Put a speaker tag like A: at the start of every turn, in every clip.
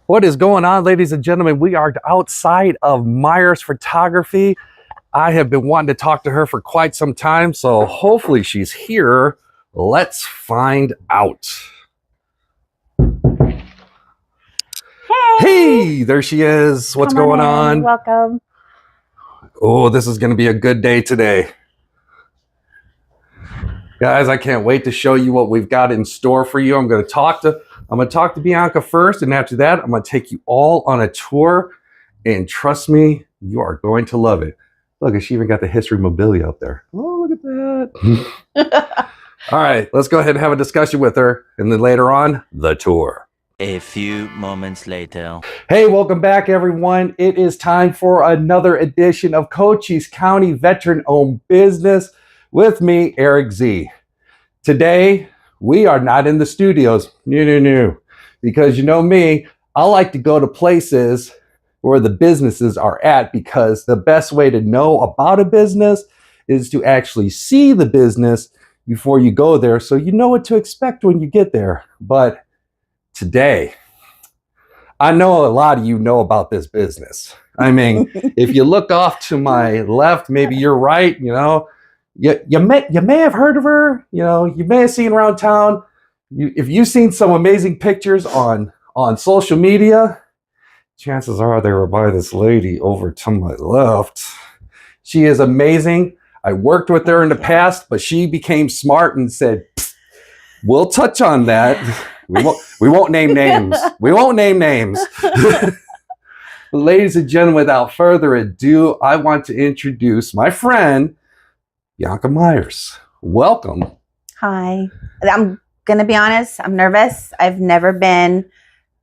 A: What is going on, ladies and gentlemen? We are outside of Meyers Photography. I have been wanting to talk to her for quite some time, so hopefully she's here. Let's find out. Hey, there she is. What's going on?
B: Welcome.
A: Oh, this is going to be a good day today. Guys, I can't wait to show you what we've got in store for you. I'm going to talk to Bianca first, and after that, I'm going to take you all on a tour. And trust me, you are going to love it. Look, she even got the history mobilia up there. Oh, look at that. All right, let's go ahead and have a discussion with her, and then later on, the tour.
C: A few moments later.
A: Hey, welcome back, everyone. It is time for another edition of Cochise County Veteran-Owned Business with me, Erik Z. Today, we are not in the studios. No. Because you know me, I like to go to places where the businesses are at, because the best way to know about a business is to actually see the business before you go there, so you know what to expect when you get there. But today, I know a lot of you know about this business. I mean, if you look off to my left, maybe you're right, you know. You may have heard of her, you know, you may have seen around town. If you've seen some amazing pictures on social media, chances are they were by this lady over to my left. She is amazing. I worked with her in the past, but she became smart and said, we'll touch on that. We won't name names. We won't name names. Ladies and gentlemen, without further ado, I want to introduce my friend, Bianca Myers. Welcome.
B: Hi. I'm going to be honest. I'm nervous. I've never been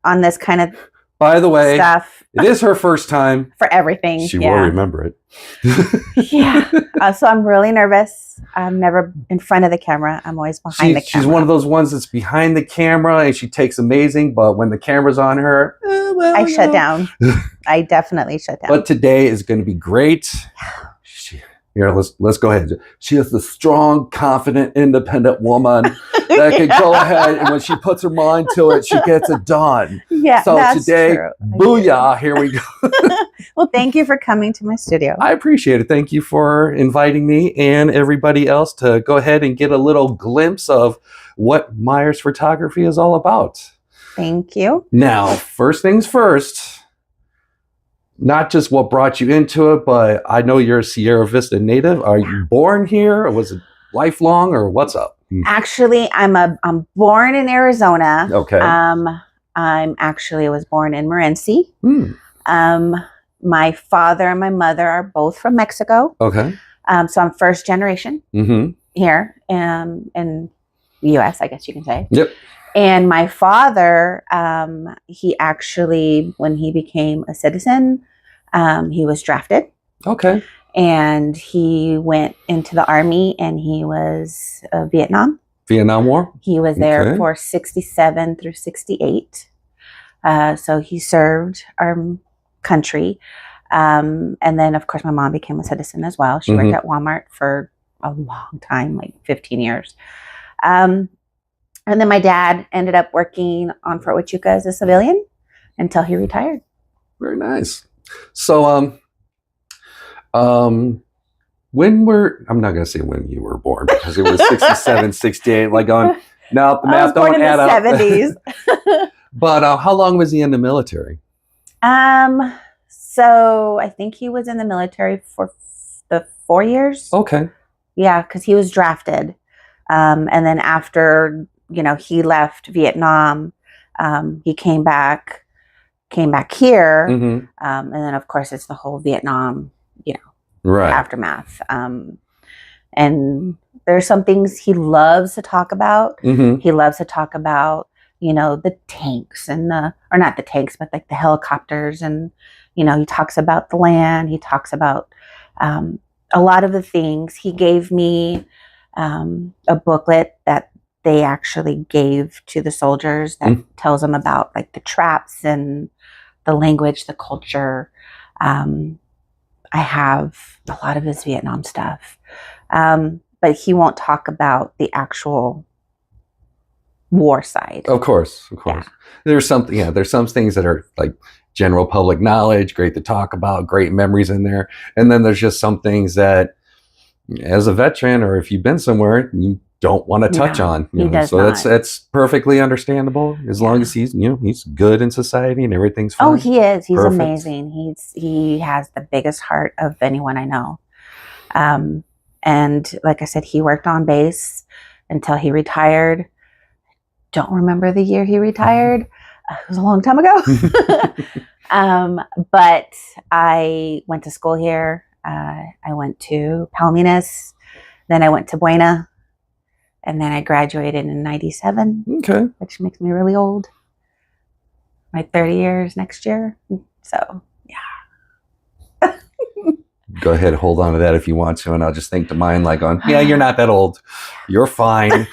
B: on this kind of
A: By the way,
B: stuff.
A: It is her first time.
B: For everything.
A: She will remember it.
B: Yeah. So I'm really nervous. I'm never in front of the camera. I'm always behind the camera.
A: She's one of those ones that's behind the camera, and she takes amazing, but when the camera's on her,
B: I shut down. I definitely shut down.
A: But today is going to be great. Here, let's go ahead. She is the strong, confident, independent woman that can go ahead, and when she puts her mind to it, she gets it done.
B: Yeah,
A: so
B: that's
A: today,
B: true.
A: booyah, here we go.
B: Well, thank you for coming to my studio.
A: I appreciate it. Thank you for inviting me and everybody else to go ahead and get a little glimpse of what Meyers Photography is all about.
B: Thank you.
A: Now, first things first. Not just what brought you into it, but I know you're a Sierra Vista native. Are you born here, or was it lifelong, or what's up?
B: Actually, I'm born in Arizona.
A: Okay.
B: I was born in Morenci. My father and my mother are both from Mexico.
A: Okay.
B: So I'm first generation here in the U.S., I guess you can say.
A: Yep.
B: And my father, he actually, when he became a citizen, he was drafted.
A: Okay.
B: And he went into the army, and he was Vietnam
A: War?
B: He was there for 67 through 68. So he served our country. And then, of course, my mom became a citizen as well. She worked at Walmart for a long time, like 15 years. And then my dad ended up working on Fort Huachuca as a civilian until he retired.
A: Very nice. So, I'm not going to say when you were born, because it was 67, 68, like no, the math don't add up.
B: 70s.
A: But how long was he in the military?
B: So I think he was in the military for the 4 years.
A: Okay. Yeah,
B: because he was drafted. And then after, he left Vietnam, he came back here. And then, of course, it's the whole Vietnam, aftermath. And there's some things he loves to talk about. He loves to talk about, the tanks or not the tanks, but like the helicopters. And, he talks about the land. He talks about a lot of the things. He gave me a booklet that they actually gave to the soldiers that tells them about like the traps and the language, the culture. I have a lot of his Vietnam stuff. But he won't talk about the actual war side.
A: Of course.
B: Yeah.
A: There's something, there's some things that are like general public knowledge, great to talk about, great memories in there. And then there's just some things that as a veteran, or if you've been somewhere, you don't want to touch on.
B: He does
A: so
B: not.
A: that's perfectly understandable as long as he's, he's good in society and everything's fine.
B: Oh, he is. He's
A: Perfect.
B: amazing. He has the biggest heart of anyone I know. And like I said, he worked on base until he retired. Don't remember the year he retired. It was a long time ago. But I went to school here. I went to Palominas, then I went to Buena, and then I graduated in 97.
A: Okay.
B: Which makes me really old. My 30 years next year. So, yeah.
A: Go ahead, hold on to that if you want to, and I'll just think to mine like on, yeah, you're not that old. You're fine.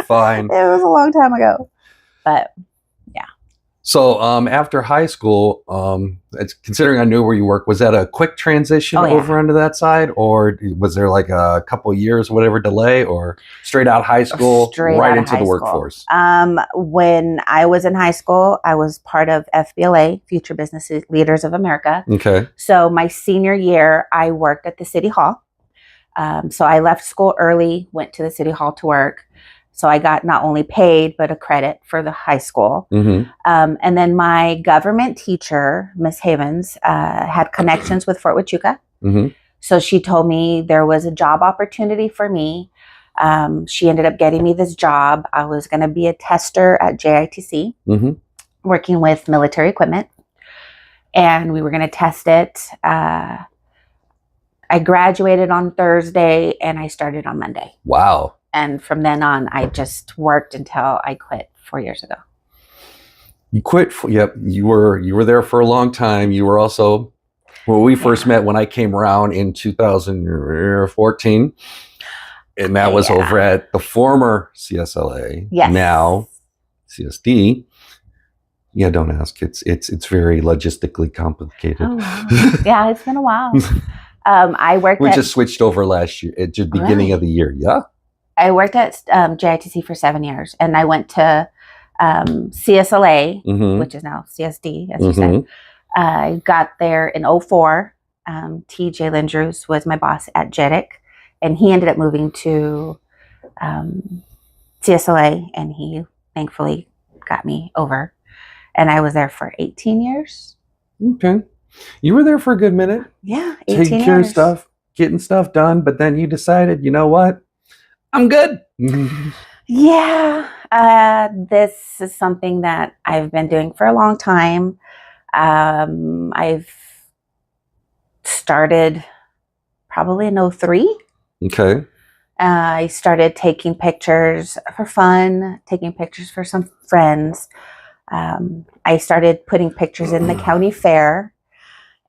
A: Fine.
B: It was a long time ago. But
A: so after high school, it's considering I knew where you work, was that a quick transition over onto that side, or was there like a couple of years, whatever delay, or straight out high school, right into the workforce?
B: When I was in high school, I was part of FBLA, Future Business Leaders of America.
A: Okay.
B: So my senior year, I worked at the city hall. So I left school early, went to the city hall to work. So I got not only paid, but a credit for the high school.
A: Mm-hmm.
B: And then my government teacher, Miss Havens, had connections with Fort Huachuca.
A: Mm-hmm.
B: So she told me there was a job opportunity for me. She ended up getting me this job. I was going to be a tester at JITC, working with military equipment. And we were going to test it. I graduated on Thursday and I started on Monday.
A: Wow.
B: And from then on, I just worked until I quit 4 years ago.
A: You quit. Yep. You were there for a long time. You were also, when we first met, when I came around in 2014, and that was over at the former CSLA, now CSD. Yeah, don't ask. It's very logistically complicated.
B: Oh, yeah, it's been a while. I worked.
A: We just switched over last year at the beginning of the year. Yeah.
B: I worked at JITC for 7 years, and I went to CSLA, which is now CSD, as you said. I got there in 2004. TJ Lindrews was my boss at JEDIC, and he ended up moving to CSLA, and he thankfully got me over. And I was there for 18 years.
A: Okay. You were there for a good minute.
B: Yeah, 18 years.
A: Taking care of stuff, getting stuff done, but then you decided, you know what? I'm good.
B: Yeah, this is something that I've been doing for a long time. I've started probably in 2003.
A: Okay.
B: I started taking pictures for fun, taking pictures for some friends. I started putting pictures in the county fair,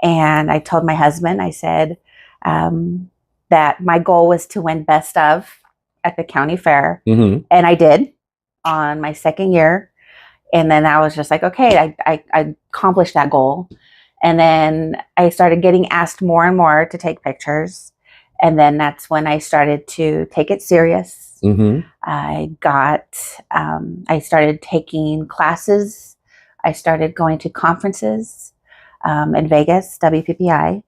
B: and I told my husband, I said that my goal was to win best of at the county fair. And I did on my second year. And then I was just like, okay, I accomplished that goal. And then I started getting asked more and more to take pictures. And then that's when I started to take it serious. I started taking classes. I started going to conferences in Vegas, WPPI,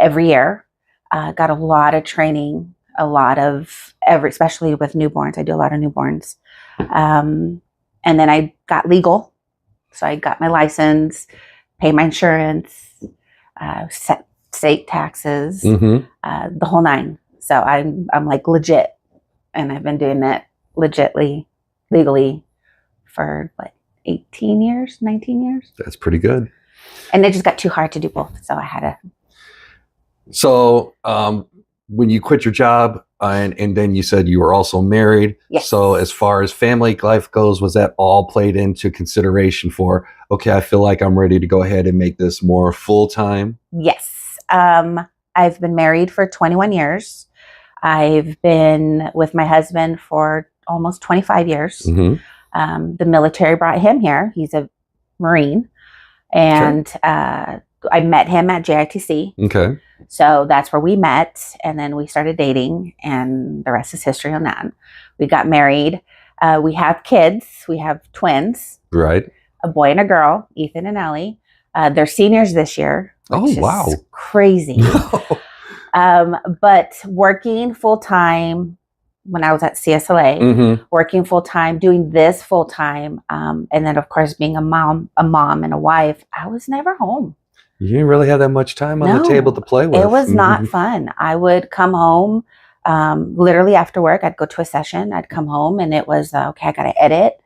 B: every year. Got a lot of training, especially with newborns. I do a lot of newborns. And then I got legal. So I got my license, pay my insurance, set state taxes, the whole nine. So I'm like legit. And I've been doing that legally for 18 years, 19 years.
A: That's pretty good.
B: And it just got too hard to do both. So I had to.
A: So when you quit your job and then you said you were also married.
B: Yes.
A: So as far as family life goes, was that all played into consideration for, okay, I feel like I'm ready to go ahead and make this more full-time?
B: Yes. I've been married for 21 years. I've been with my husband for almost 25 years. The military brought him here. He's a Marine. And I met him at JITC.
A: Okay.
B: So that's where we met. And then we started dating. And the rest is history on that. We got married. We have kids. We have twins,
A: Right.
B: a boy and a girl, Ethan and Ellie. They're seniors this year, which is crazy. But working full time when I was at CSLA, working full time, doing this full time, and then of course being a mom and a wife, I was never home.
A: You didn't really have that much time on the table to play with.
B: It was not fun. I would come home literally after work. I'd go to a session. I'd come home and it was, okay, I got to edit.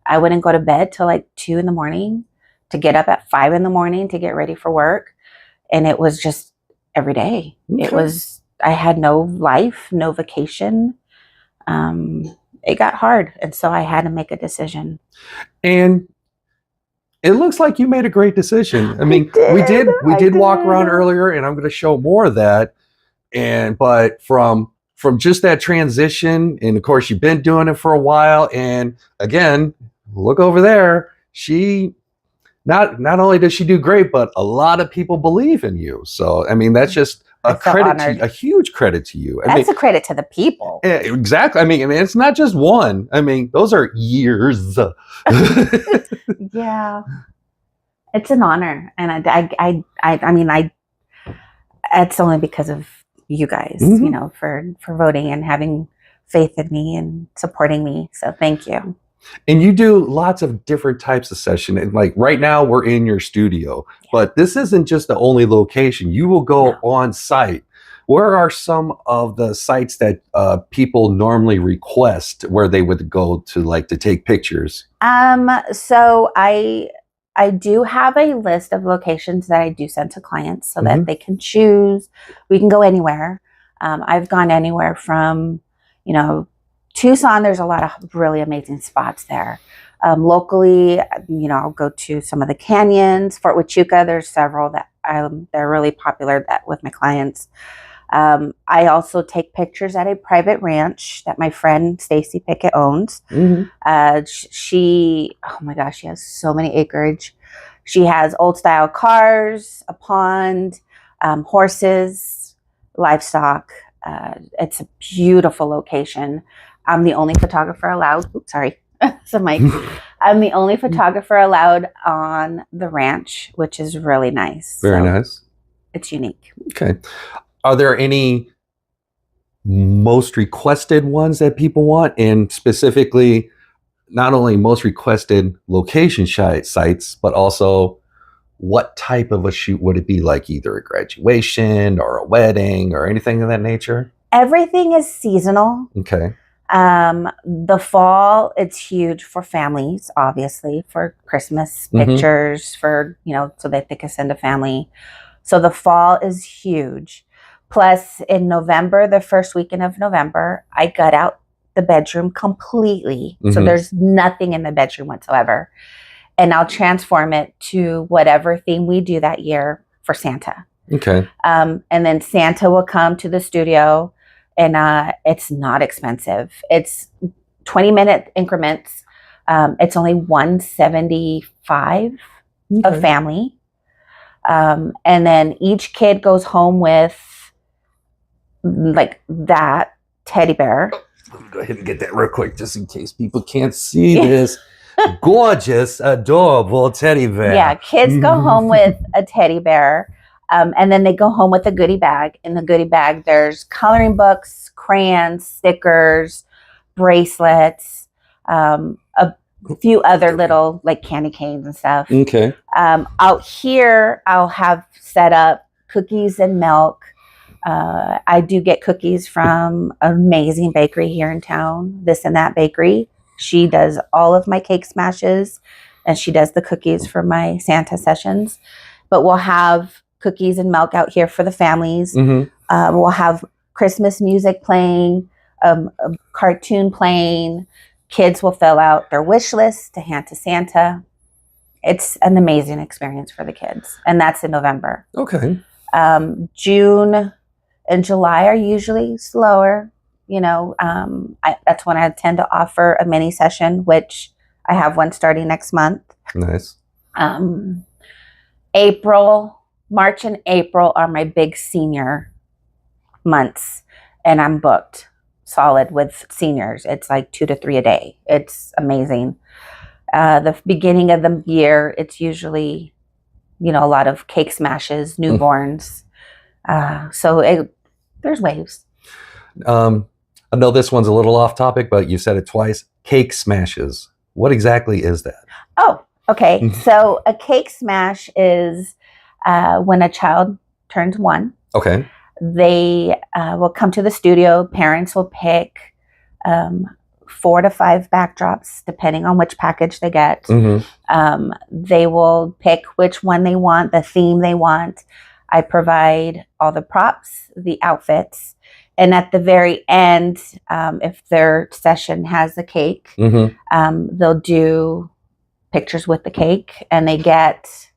B: I wouldn't go to bed till like 2 a.m. to get up at 5 a.m. to get ready for work. And it was just every day. Okay. I had no life, no vacation. It got hard. And so I had to make a decision. And
A: it looks like you made a great decision. I mean, we did walk around earlier, and I'm going to show more of that. But from just that transition, and of course, you've been doing it for a while. And again, look over there. She not only does she do great, but a lot of people believe in you. So I mean, that's just a huge credit to you.
B: That's a credit to the people.
A: Exactly. I mean, it's not just one. I mean, those are years.
B: Yeah, it's an honor, and I mean, it's only because of you guys, you know, for voting and having faith in me and supporting me. So thank you.
A: And you do lots of different types of session. And like right now we're in your studio, but this isn't just the only location. You will go on site. Where are some of the sites that people normally request where they would go to take pictures?
B: So I do have a list of locations that I do send to clients so that they can choose. We can go anywhere. I've gone anywhere from, you know, Tucson. There's a lot of really amazing spots there. Locally, you know, I'll go to some of the canyons. Fort Huachuca, there's several that they're really popular with my clients. I also take pictures at a private ranch that my friend Stacy Pickett owns. She, oh my gosh, she has so many acreage. She has old style cars, a pond, horses, livestock. It's a beautiful location. I'm the only photographer allowed. Oops, sorry. So Mike, I'm the only photographer allowed on the ranch, which is really nice.
A: Very nice.
B: It's unique.
A: Okay. Are there any most requested ones that people want? And specifically, not only most requested location sites, but also what type of a shoot would it be, like either a graduation or a wedding or anything of that nature?
B: Everything is seasonal.
A: Okay.
B: The fall, it's huge for families, obviously, for Christmas pictures, for, you know, so that they can send a family. So the fall is huge. Plus, in November, the first weekend of November, I gut out the bedroom completely. So there's nothing in the bedroom whatsoever. And I'll transform it to whatever theme we do that year for Santa.
A: Okay.
B: And then Santa will come to the studio, and it's not expensive. It's 20-minute increments. It's only $175 a family. And then each kid goes home with like that teddy bear.
A: Let me go ahead and get that real quick, just in case people can't see this gorgeous, adorable teddy bear.
B: Yeah, kids go home with a teddy bear, and then they go home with a goodie bag. In the goodie bag, there's coloring books, crayons, stickers, bracelets, a few other little like candy canes and stuff.
A: Okay.
B: Out here, I'll have set up cookies and milk. I do get cookies from an amazing bakery here in town, This and That Bakery. She does all of my cake smashes, and she does the cookies for my Santa sessions. But we'll have cookies and milk out here for the families. We'll have Christmas music playing, a cartoon playing. Kids will fill out their wish list to hand to Santa. It's an amazing experience for the kids. And that's in November.
A: Okay.
B: June and July are usually slower. You know, that's when I tend to offer a mini session, which I have one starting next month.
A: Nice.
B: March and April are my big senior months, and I'm booked. solid with seniors. It's like 2 to 3 a day. It's amazing. The beginning of the year, it's usually, a lot of cake smashes, newborns. There's waves.
A: I know this one's a little off topic, but you said it twice. Cake smashes. What exactly is that?
B: Oh, okay. So a cake smash is when a child turns 1.
A: Okay.
B: They will come to the studio. Parents will pick 4 to 5 backdrops, depending on which package they get. They will pick which one they want, the theme they want. I provide all the props, the outfits. And at the very end, if their session has the cake, they'll do pictures with the cake, and they get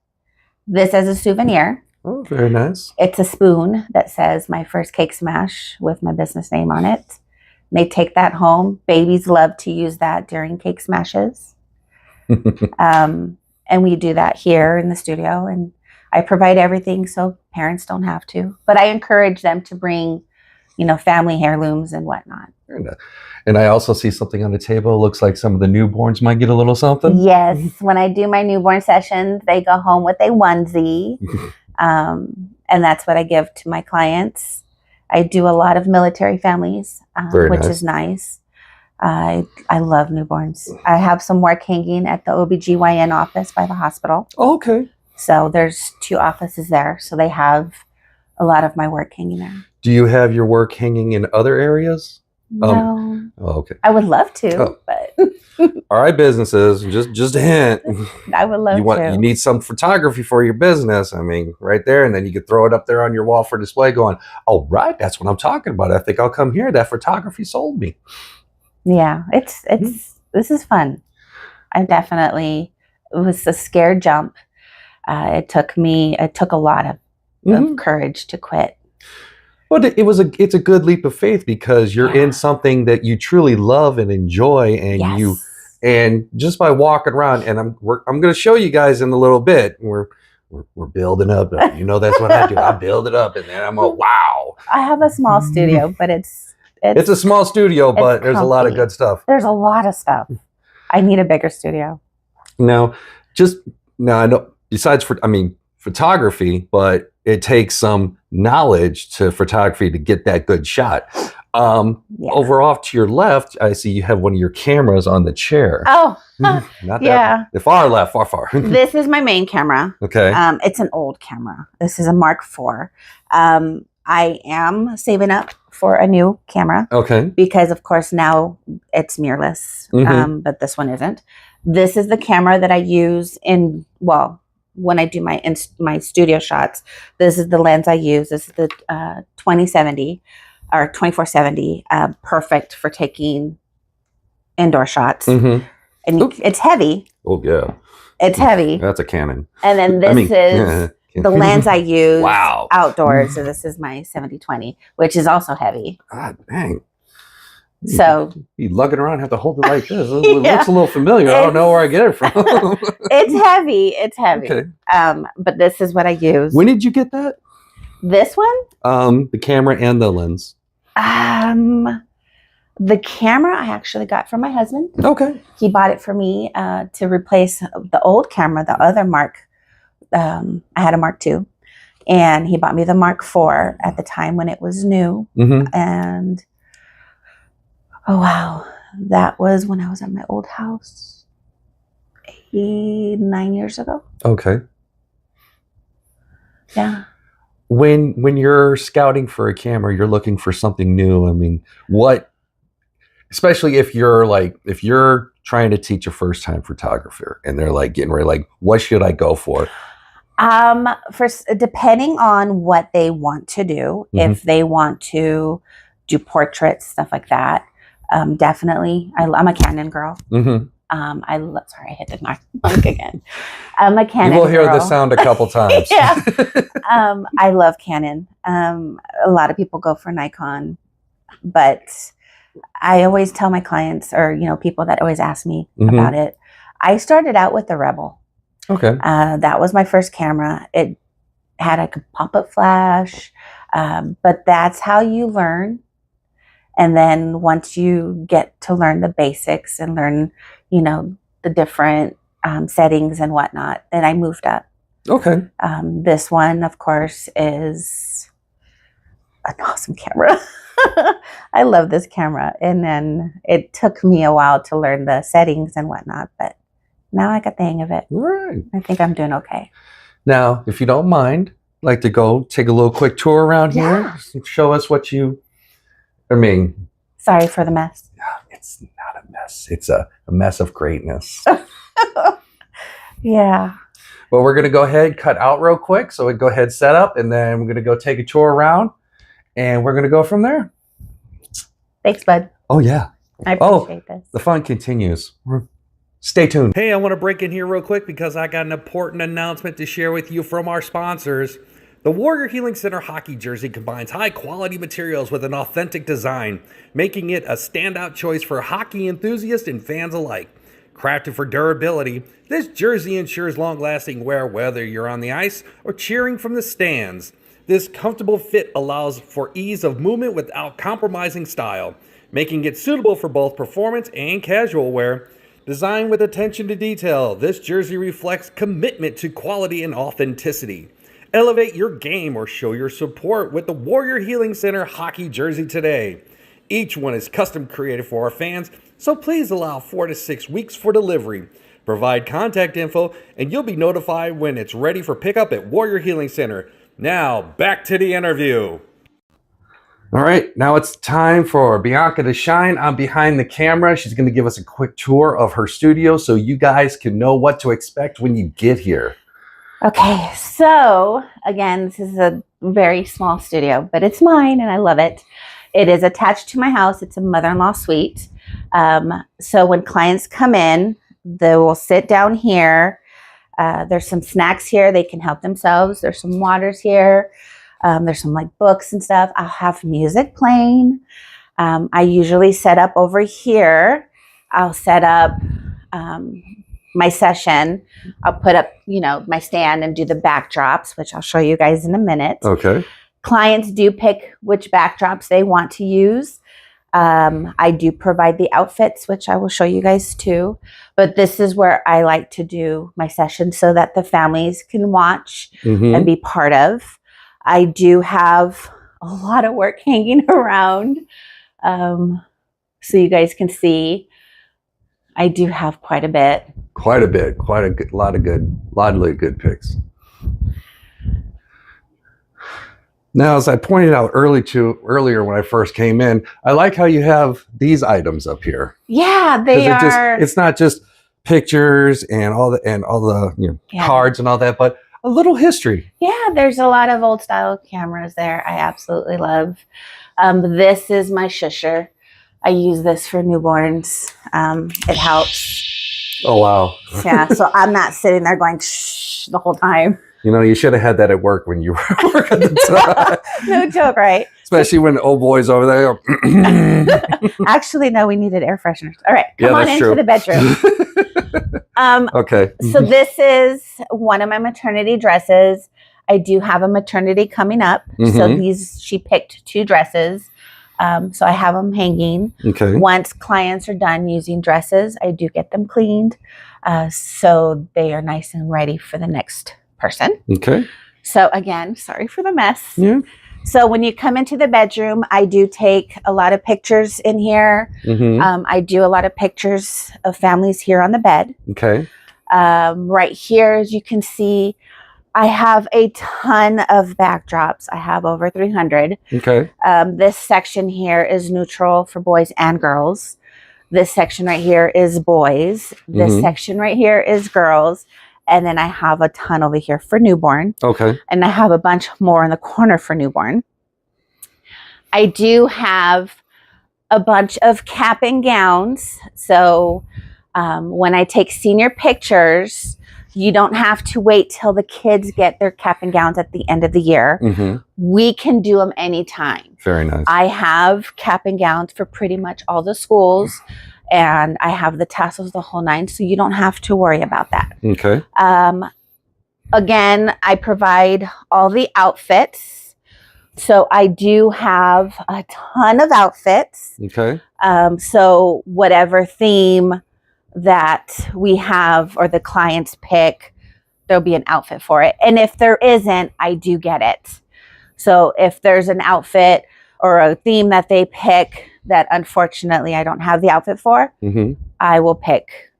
B: this as a souvenir.
A: Oh, very nice.
B: It's a spoon that says my first cake smash with my business name on it. They take that home. Babies love to use that during cake smashes. And we do that here in the studio, and I provide everything so parents don't have to. But I encourage them to bring, family heirlooms and whatnot.
A: And I also see something on the table. It looks like some of the newborns might get a little something.
B: Yes. When I do my newborn sessions, they go home with a onesie. And that's what I give to my clients. I do a lot of military families, which is nice. I love newborns. I have some work hanging at the OBGYN office by the hospital.
A: Oh, okay.
B: So there's 2 offices there. So they have a lot of my work hanging there.
A: Do you have your work hanging in other areas?
B: No.
A: Okay.
B: I would love to, but
A: all right, businesses, just a hint.
B: I would love to.
A: You need some photography for your business. I mean, right there, and then you could throw it up there on your wall for display going, oh, right, that's what I'm talking about. I think I'll come here. That photography sold me.
B: Yeah, this is fun. It was a scared jump. It took a lot of courage to quit.
A: Well, it's a good leap of faith because you're in something that you truly love and enjoy, and and just by walking around, and I'm going to show you guys in a little bit. We're building up. That's what I do. I build it up, and then I'm wow.
B: I have a small studio, but it's
A: a small studio, but there's a lot of good stuff.
B: There's a lot of stuff. I need a bigger studio.
A: Now, I know besides photography, but it takes some knowledge to photography to get that good shot. Over off to your left, I see you have one of your cameras on the chair.
B: Oh,
A: not that. The far left, far.
B: This is my main camera.
A: Okay.
B: It's an old camera. This is a Mark IV. I am saving up for a new camera. Okay. Because of course now it's mirrorless, but this one isn't. This is the camera that I use when I do my studio shots. This is the lens I use. This is the 2070 or 2470, perfect for taking indoor shots. And it's heavy.
A: Oh yeah,
B: it's heavy.
A: That's a Canon.
B: And then this is the lens I use outdoors. So this is my 70-20, which is also heavy.
A: God dang.
B: So
A: you lugging around, have to hold it like this. It looks a little familiar. I don't know where I get it from.
B: It's heavy. It's heavy. Okay. But this is what I use.
A: When did you get that?
B: This one?
A: The camera and the lens.
B: The camera I actually got from my husband.
A: Okay.
B: He bought it for me to replace the old camera, the other Mark. I had a Mark II, and he bought me the Mark IV at the time when it was new. And oh wow, that was when I was at my old house 9 years ago.
A: Okay.
B: Yeah.
A: When you're scouting for a camera, you're looking for something new. I mean, especially if you're trying to teach a first-time photographer and they're like getting ready, what should I go for?
B: Depending on what they want to do, if they want to do portraits, stuff like that, definitely. I'm a Canon girl. Sorry, I hit the knock again. I'm a Canon girl.
A: You will hear the sound a couple times.
B: Yeah. I love Canon. A lot of people go for Nikon, but I always tell my clients or, people that always ask me about it. I started out with the Rebel.
A: Okay.
B: That was my first camera. It had a pop-up flash, but that's how you learn. And then once you get to learn the basics and learn, the different settings and whatnot, then I moved up.
A: Okay.
B: This one, of course, is an awesome camera. I love this camera. And then it took me a while to learn the settings and whatnot, but now I got the hang of it.
A: Right.
B: I think I'm doing okay.
A: Now, if you don't mind, I'd like to go take a little quick tour around here. Show us what
B: Sorry for the mess.
A: It's not a mess. It's a mess of greatness.
B: Yeah.
A: Well, we're going to go ahead, cut out real quick. So we go ahead, set up, and then we're going to go take a tour around, and we're going to go from there.
B: Thanks, bud.
A: Oh, yeah.
B: I appreciate this.
A: The fun continues. Stay tuned. Hey, I want to break in here real quick because I got an important announcement to share with you from our sponsors. The Warrior Healing Center hockey jersey combines high-quality materials with an authentic design, making it a standout choice for hockey enthusiasts and fans alike. Crafted for durability, this jersey ensures long-lasting wear whether you're on the ice or cheering from the stands. This comfortable fit allows for ease of movement without compromising style, making it suitable for both performance and casual wear. Designed with attention to detail, this jersey reflects commitment to quality and authenticity. Elevate your game or show your support with the Warrior Healing Center hockey jersey today. Each one is custom created for our fans, so please allow 4 to 6 weeks for delivery. Provide contact info and you'll be notified when it's ready for pickup at Warrior Healing Center. Now, back to the interview. All right, now it's time for Bianca to shine. I'm behind the camera. She's going to give us a quick tour of her studio so you guys can know what to expect when you get here.
B: Okay, so again, this is a very small studio, but it's mine and I love it. It is attached to my house. It's a mother-in-law suite. So when clients come in, they will sit down here. There's some snacks here. They can help themselves. There's some waters here. There's some books and stuff. I'll have music playing. I usually set up over here. I'll set up my session. I'll put up, my stand and do the backdrops, which I'll show you guys in a minute.
A: Okay.
B: Clients do pick which backdrops they want to use. I do provide the outfits, which I will show you guys too. But this is where I like to do my session so that the families can watch and be part of. I do have a lot of work hanging around. So you guys can see I do have quite a bit.
A: Quite a lot of good picks. Now, as I pointed out earlier when I first came in, I like how you have these items up here.
B: Yeah, they are.
A: It's not just pictures and all the cards and all that, but a little history.
B: Yeah, there's a lot of old style cameras there. I absolutely love. This is my shusher. I use this for newborns. It helps.
A: Oh, wow.
B: Yeah, so I'm not sitting there going shh the whole time.
A: You should have had that at work when you were working at the time.
B: No joke, right?
A: Especially when the old boys over there go,
B: Actually, no, we needed air fresheners. All right, come on into
A: true.
B: the bedroom.
A: Okay.
B: So this is one of my maternity dresses. I do have a maternity coming up. So she picked 2 dresses. So I have them hanging.
A: Okay.
B: Once clients are done using dresses, I do get them cleaned. So they are nice and ready for the next person.
A: Okay.
B: So again, sorry for the mess.
A: Yeah.
B: So when you come into the bedroom, I do take a lot of pictures in here. I do a lot of pictures of families here on the bed.
A: Okay.
B: Right here, as you can see, I have a ton of backdrops. I have over 300.
A: Okay.
B: This section here is neutral for boys and girls. This section right here is boys. This section right here is girls. And then I have a ton over here for newborn.
A: Okay.
B: And I have a bunch more in the corner for newborn. I do have a bunch of cap and gowns. So when I take senior pictures, you don't have to wait till the kids get their cap and gowns at the end of the year. We can do them anytime.
A: Very nice.
B: I have cap and gowns for pretty much all the schools. And I have the tassels, the whole 9, so you don't have to worry about that.
A: Okay.
B: Again, I provide all the outfits So I do have a ton of outfits.
A: Okay.
B: So whatever theme that we have or the clients pick, there'll be an outfit for it. And if there isn't, I do get it. So if there's an outfit or a theme that they pick that unfortunately I don't have the outfit for, I will pick,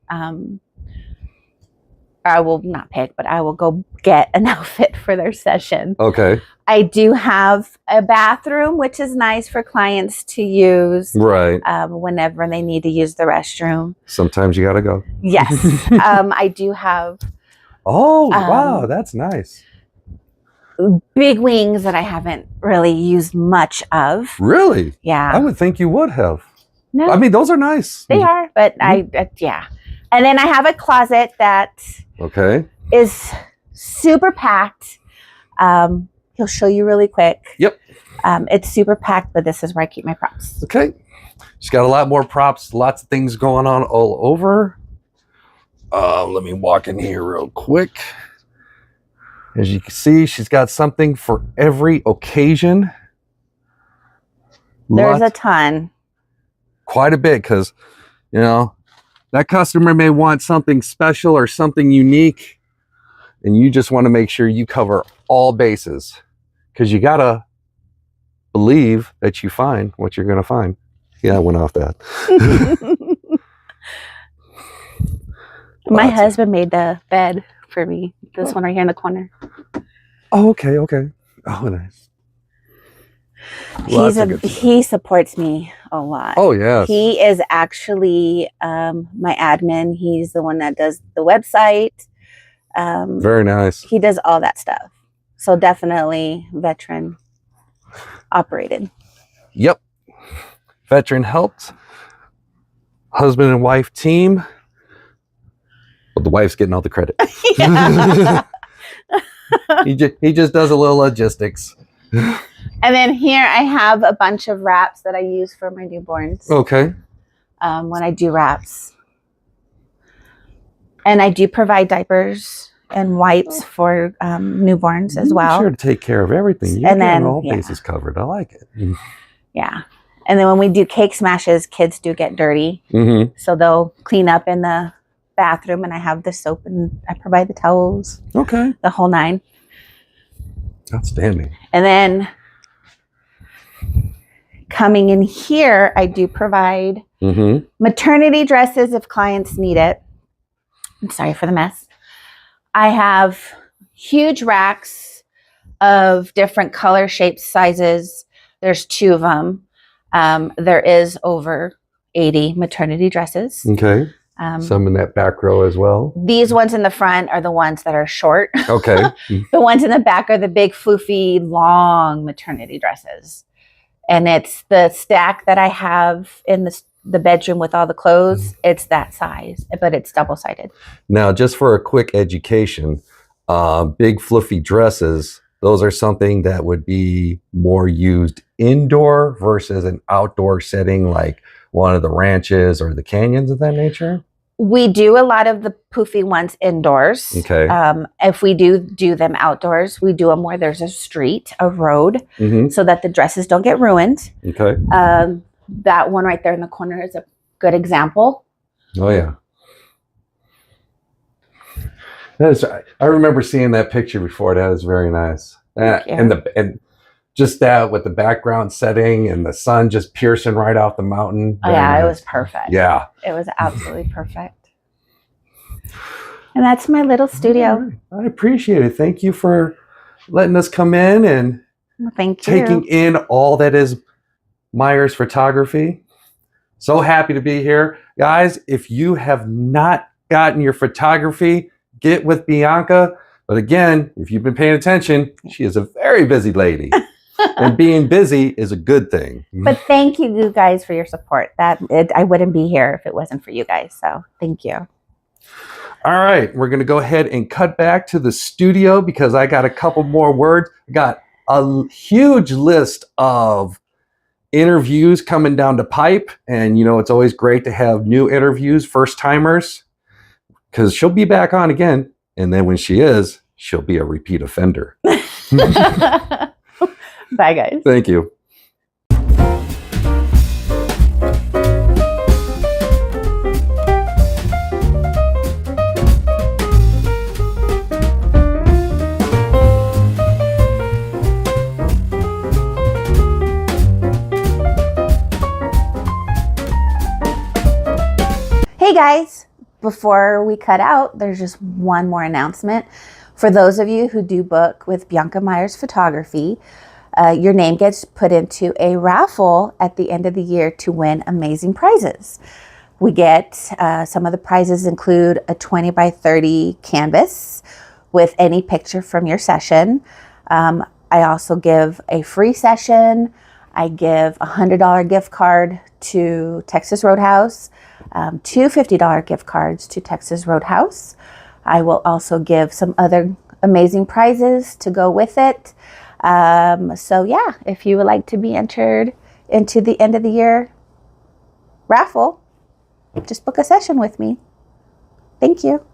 B: I will not pick, but I will go get an outfit for their session.
A: Okay.
B: I do have a bathroom, which is nice for clients to use whenever they need to use the restroom.
A: Sometimes you got to go.
B: Yes. I do have.
A: Oh, wow. That's nice.
B: Big wings that I haven't really used much of.
A: Really?
B: Yeah.
A: I would think you would have.
B: No.
A: I mean, those are nice.
B: They are, but yeah. And then I have a closet that is super packed. He'll show you really quick.
A: Yep.
B: It's super packed, but this is where I keep my props.
A: Okay. She's got a lot more props, lots of things going on all over. Let me walk in here real quick. As you can see, she's got something for every occasion.
B: There's a ton.
A: Quite a bit, because, you know, that customer may want something special or something unique, and you just want to make sure you cover all bases, because you got to believe that you find what you're going to find. Yeah, I went off that.
B: My husband made the bed for me. This one right here in the corner.
A: Oh, okay. Oh, nice.
B: He supports me a lot.
A: Oh, yes.
B: He is actually my admin. He's the one that does the website.
A: Very nice.
B: He does all that stuff. So definitely veteran operated. Yep.
A: Veteran helped. Husband and wife team. Well, the wife's getting all the credit. He just does a little logistics.
B: And then here I have a bunch of wraps that I use for my newborns.
A: Okay.
B: When I do wraps. And I do provide diapers and wipes for newborns as well.
A: Sure to take care of everything. You're getting all bases covered. I like it.
B: Yeah. And then when we do cake smashes, kids do get dirty. So they'll clean up in the bathroom, and I have the soap and I provide the towels.
A: Okay.
B: The whole nine.
A: Outstanding.
B: And then coming in here, I do provide maternity dresses if clients need it. I'm sorry for the mess. I have huge racks of different color, shapes, sizes. There's 2 of them. There is over 80 maternity dresses.
A: Okay. Some in that back row as well.
B: These ones in the front are the ones that are short.
A: Okay.
B: The ones in the back are the big, floofy, long maternity dresses. And it's the stack that I have in the bedroom with all the clothes. It's that size, but it's double-sided.
A: Now, just for a quick education, big, fluffy dresses, those are something that would be more used indoor versus an outdoor setting like one of the ranches or the canyons of that nature?
B: We do a lot of the poofy ones indoors.
A: Okay.
B: If we do them outdoors, we do them where there's a street, a road, so that the dresses don't get ruined.
A: Okay.
B: That one right there in the corner is a good example.
A: Oh, yeah. I remember seeing that picture before. That was very nice. And just that with the background setting and the sun just piercing right off the mountain.
B: Oh, yeah, nice. It was perfect.
A: Yeah.
B: It was absolutely perfect. And that's my little studio.
A: Right. I appreciate it. Thank you for letting us come in and taking in all that is Myers Photography. So happy to be here. Guys, if you have not gotten your photography, get with Bianca. But again, if you've been paying attention, she is a very busy lady. And being busy is a good thing.
B: But thank you guys for your support. I wouldn't be here if it wasn't for you guys. So thank you.
A: All right. We're going to go ahead and cut back to the studio because I got a couple more words. I got a huge list of interviews coming down the pipe. And, you know, it's always great to have new interviews, first timers, because she'll be back on again. And then when she is, she'll be a repeat offender.
B: Bye, guys.
A: Thank you.
B: Hey guys, before we cut out, there's just one more announcement. For those of you who do book with Bianca Myers Photography, your name gets put into a raffle at the end of the year to win amazing prizes. We get, some of the prizes include a 20 by 30 canvas with any picture from your session. I also give a free session. I give a $100 gift card to Texas Roadhouse, two $50 gift cards to Texas Roadhouse. I will also give some other amazing prizes to go with it. So yeah, if you would like to be entered into the end of the year raffle, just book a session with me. Thank you.